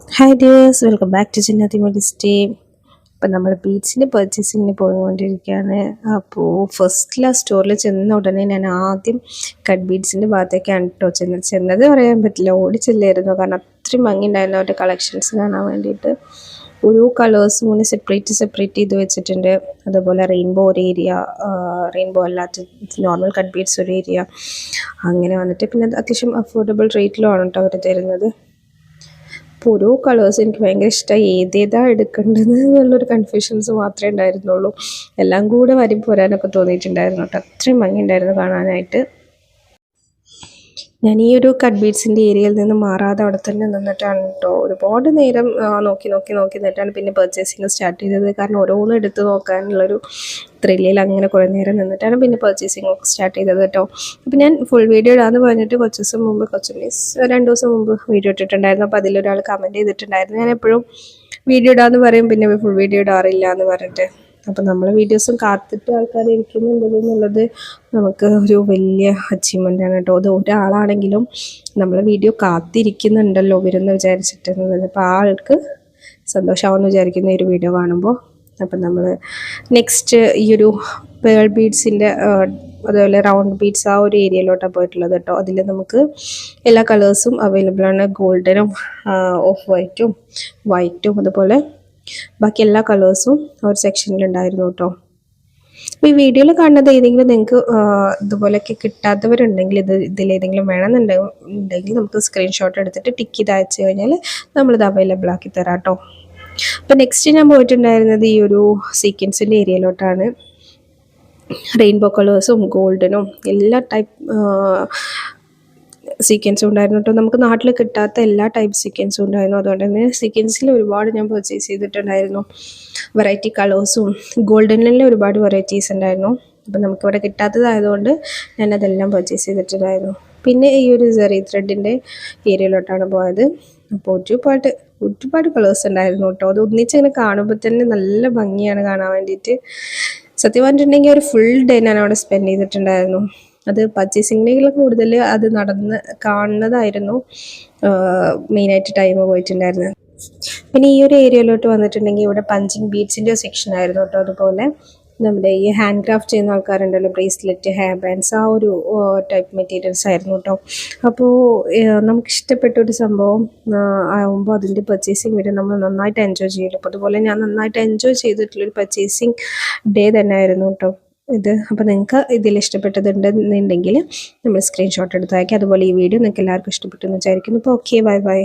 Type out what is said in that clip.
Hi dears, welcome back to Chinnati Modesty. ഇപ്പം നമ്മൾ ബീഡ്സിൻ്റെ പർച്ചേസിങ്ങിന് പോയിക്കൊണ്ടിരിക്കുകയാണ്. അപ്പോൾ ഫസ്റ്റിൽ ആ സ്റ്റോറിൽ ചെന്ന ഉടനെ ഞാൻ ആദ്യം കട്ട് ബീഡ്സിൻ്റെ ഭാഗത്തേക്കാണ് കേട്ടോ ചെന്നത് പറയാൻ പറ്റില്ല, ഓടിച്ചെല്ലായിരുന്നു. കാരണം അത്രയും ഭംഗിയുണ്ടായിരുന്നു അവരുടെ കളക്ഷൻസ് കാണാൻ വേണ്ടിയിട്ട്. ഓരോ കളേഴ്സും ഇങ്ങനെ സെപ്പറേറ്റ് ചെയ്ത് വെച്ചിട്ടുണ്ട്. അതുപോലെ റെയിൻബോ ഒരു ഏരിയ, റെയിൻബോ അല്ലാത്ത നോർമൽ കട്ട് ബീഡ്സ് ഒരു ഏരിയ, അങ്ങനെ വന്നിട്ട് പിന്നെ അത്യാവശ്യം അഫോർഡബിൾ റേറ്റിലുമാണ് കേട്ടോ അവർ തരുന്നത്. അപ്പോൾ ഓരോ കളേഴ്സ് എനിക്ക് ഭയങ്കര ഇഷ്ടമായി. ഏതേതാ എടുക്കേണ്ടത് എന്നുള്ളൊരു കൺഫ്യൂഷൻസ് മാത്രമേ ഉണ്ടായിരുന്നുള്ളൂ. എല്ലാം കൂടെ വരി പോരാനൊക്കെ തോന്നിയിട്ടുണ്ടായിരുന്നു കേട്ടോ. അത്രയും ഭംഗിയുണ്ടായിരുന്നു കാണാനായിട്ട്. ഞാൻ ഈ ഒരു കട്ട് ബീഡ്സിൻ്റെ ഏരിയയിൽ നിന്ന് മാറാതെ അവിടെ തന്നെ നിന്നിട്ടാണ് കേട്ടോ ഒരുപാട് നേരം നോക്കി നിന്നിട്ടാണ് പിന്നെ പർച്ചേസിങ് സ്റ്റാർട്ട് ചെയ്തത്. കാരണം ഓരോന്നും എടുത്ത് നോക്കാനുള്ളൊരു ത്രില്ലിൽ അങ്ങനെ കുറേ നേരം നിന്നിട്ടാണ് പിന്നെ പർച്ചേസിങ് ഒക്കെ സ്റ്റാർട്ട് ചെയ്തത് കേട്ടോ. അപ്പോൾ ഞാൻ ഫുൾ വീഡിയോ ഇടാമെന്ന് പറഞ്ഞിട്ട് കുറച്ച് ദിവസം മുമ്പ്, കുറച്ച് മീൻസ് 2 ദിവസം മുമ്പ് വീഡിയോ ഇട്ടിട്ടുണ്ടായിരുന്നു. അപ്പോൾ അതിലൊരാൾ കമൻറ്റ് ചെയ്തിട്ടുണ്ടായിരുന്നു ഞാൻ എപ്പോഴും വീഡിയോ ഇടാമെന്ന് പറയും പിന്നെ ഫുൾ വീഡിയോ ഇടാറില്ല എന്ന് പറഞ്ഞിട്ട്. അപ്പോൾ നമ്മളെ വീഡിയോസും കാത്തിട്ട് ആൾക്കാർ ഇരിക്കുന്നുണ്ട് എന്നുള്ളത് നമുക്ക് ഒരു വലിയ അച്ചീവ്മെൻ്റ് ആണ് കേട്ടോ. അത് ഒരാളാണെങ്കിലും നമ്മളെ വീഡിയോ കാത്തിരിക്കുന്നുണ്ടല്ലോ ഇവരെന്ന് വിചാരിച്ചിട്ടുള്ളത്. അപ്പോൾ ആ ആൾക്ക് സന്തോഷമാവുമെന്ന് വിചാരിക്കുന്ന ഈ ഒരു വീഡിയോ കാണുമ്പോൾ. അപ്പം നമ്മൾ നെക്സ്റ്റ് ഈ ഒരു പേൾ ബീഡ്സിൻ്റെ അതുപോലെ റൗണ്ട് ബീഡ്സ് ആ ഒരു ഏരിയയിലോട്ടാണ് പോയിട്ടുള്ളത് കേട്ടോ. അതിൽ നമുക്ക് എല്ലാ കളേഴ്സും അവൈലബിൾ ആണ്. ഗോൾഡനും ഓഫ് വൈറ്റും അതുപോലെ ബാക്കി എല്ലാ കളേഴ്സും ആ ഒരു സെക്ഷനിലുണ്ടായിരുന്നു കേട്ടോ. അപ്പോൾ ഈ വീഡിയോയിൽ കാണുന്നത് ഏതെങ്കിലും നിങ്ങൾക്ക് ഇതുപോലെയൊക്കെ കിട്ടാത്തവരുണ്ടെങ്കിൽ, ഇതിലേതെങ്കിലും വേണമെന്നുണ്ടെങ്കിൽ നമുക്ക് സ്ക്രീൻഷോട്ട് എടുത്തിട്ട് ടിക്ക് ചെയ്ത് അയച്ചു കഴിഞ്ഞാൽ നമ്മളിത് അവൈലബിൾ ആക്കി തരാം കേട്ടോ. അപ്പോൾ നെക്സ്റ്റ് ഞാൻ പോയിട്ടുണ്ടായിരുന്നത് ഈ ഒരു സീക്വൻസിൻ്റെ ഏരിയയിലോട്ടാണ്. റെയിൻബോ കളേഴ്സും ഗോൾഡനും എല്ലാ ടൈപ്പ് സീക്വൻസും ഉണ്ടായിരുന്നു കേട്ടോ. നമുക്ക് നാട്ടിൽ കിട്ടാത്ത എല്ലാ ടൈപ്പ് സീക്വൻസും ഉണ്ടായിരുന്നു. അതുകൊണ്ട് തന്നെ സീക്വൻസിൽ ഒരുപാട് ഞാൻ പർച്ചേസ് ചെയ്തിട്ടുണ്ടായിരുന്നു. വെറൈറ്റി കളേഴ്സും ഗോൾഡനിലെ ഒരുപാട് വെറൈറ്റീസ് ഉണ്ടായിരുന്നു. അപ്പം നമുക്കിവിടെ കിട്ടാത്തതായതുകൊണ്ട് ഞാനതെല്ലാം പർച്ചേസ് ചെയ്തിട്ടുണ്ടായിരുന്നു. പിന്നെ ഈ ഒരു സെറി ത്രെഡിൻ്റെ ഏരിയയിലോട്ടാണ് പോയത്. അപ്പോൾ ഒരുപാട് കളേഴ്സ് ഉണ്ടായിരുന്നു കേട്ടോ. അത് ഒന്നിച്ചങ്ങനെ കാണുമ്പോൾ തന്നെ നല്ല ഭംഗിയാണ് കാണാൻ വേണ്ടിയിട്ട്. സത്യം പറഞ്ഞിട്ടുണ്ടെങ്കിൽ ഒരു ഫുൾ ഡേ ഞാൻ അവിടെ സ്പെൻഡ് ചെയ്തിട്ടുണ്ടായിരുന്നു. അത് പർച്ചേസിങ്ങിനേക്കാൾ കൂടുതൽ അത് നടന്ന് കാണുന്നതായിരുന്നു മെയിനായിട്ട് ടൈം പോയിട്ടുണ്ടായിരുന്നത്. പിന്നെ ഈ ഒരു ഏരിയയിലോട്ട് വന്നിട്ടുണ്ടെങ്കിൽ ഇവിടെ പഞ്ചിങ് ബീഡ്സിൻ്റെ സെക്ഷൻ ആയിരുന്നു കേട്ടോ. അതുപോലെ നമ്മുടെ ഈ ഹാൻഡ് ക്രാഫ്റ്റ് ചെയ്യുന്ന ആൾക്കാരുണ്ടല്ലോ, ബ്രേസ്ലെറ്റ്, ഹെയർ ബാൻഡ്സ്, ആ ഒരു ടൈപ്പ് മെറ്റീരിയൽസ് ആയിരുന്നു കേട്ടോ. അപ്പോൾ നമുക്കിഷ്ടപ്പെട്ട ഒരു സംഭവം ആകുമ്പോൾ അതിൻ്റെ പർച്ചേസിങ് വരെ നമ്മൾ നന്നായിട്ട് എൻജോയ് ചെയ്യുമല്ലോ. അപ്പോൾ അതുപോലെ ഞാൻ നന്നായിട്ട് എൻജോയ് ചെയ്തിട്ടുള്ളൊരു പർച്ചേസിങ് ഡേ തന്നെ ആയിരുന്നു കേട്ടോ ഇത്. അപ്പോൾ നിങ്ങൾക്ക് ഇതിൽ ഇഷ്ടപ്പെട്ടതുണ്ടെന്നുണ്ടെങ്കിൽ നമ്മൾ സ്ക്രീൻഷോട്ട് എടുത്ത് അയക്കാം. അതുപോലെ ഈ വീഡിയോ നിങ്ങൾക്ക് എല്ലാവർക്കും ഇഷ്ടപ്പെട്ടെന്ന് വിചാരിക്കുന്നു. അപ്പോൾ ഓക്കെ, ബൈ.